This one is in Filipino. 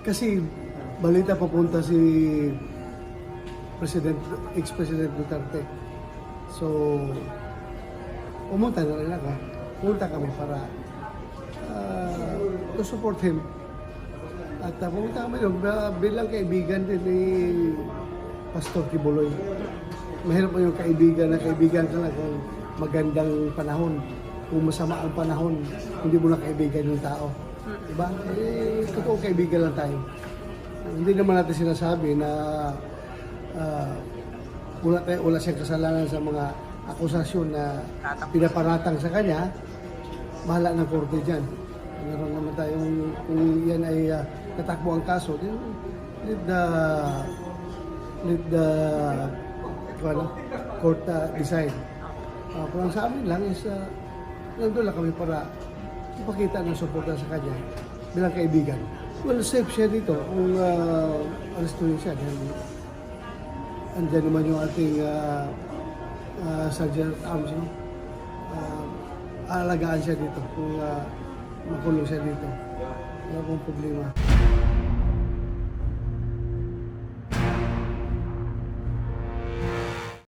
Kasi balita papunta si ex-President Duterte. So, pumunta na rin ako. Pumunta kami para to support him. At pumunta kami doon bilang kaibigan din ni Pastor Kibuloy. Mahirap mo yung kaibigan ka lang kung magandang panahon. Kung masama ang panahon, hindi mo na kaibigan yung tao. Diba? Totoo kaibigan lang tayo. Hindi naman natin sinasabi na wala siyang kasalanan sa mga akusasyon na pinaparatang sa kanya. Bahala ng korte dyan. Meron naman tayong, kung yan ay tatakbo ang kaso, let the court decide. Kung sa amin lang is, nandun lang kami para ipakita ng suporta sa kanya bilang kaibigan. Well, safe siya dito kung arestuhin siya. Andyan naman yung ating Sergeant Arms. Aalagaan siya dito kung makulong siya dito. Wala pong problema.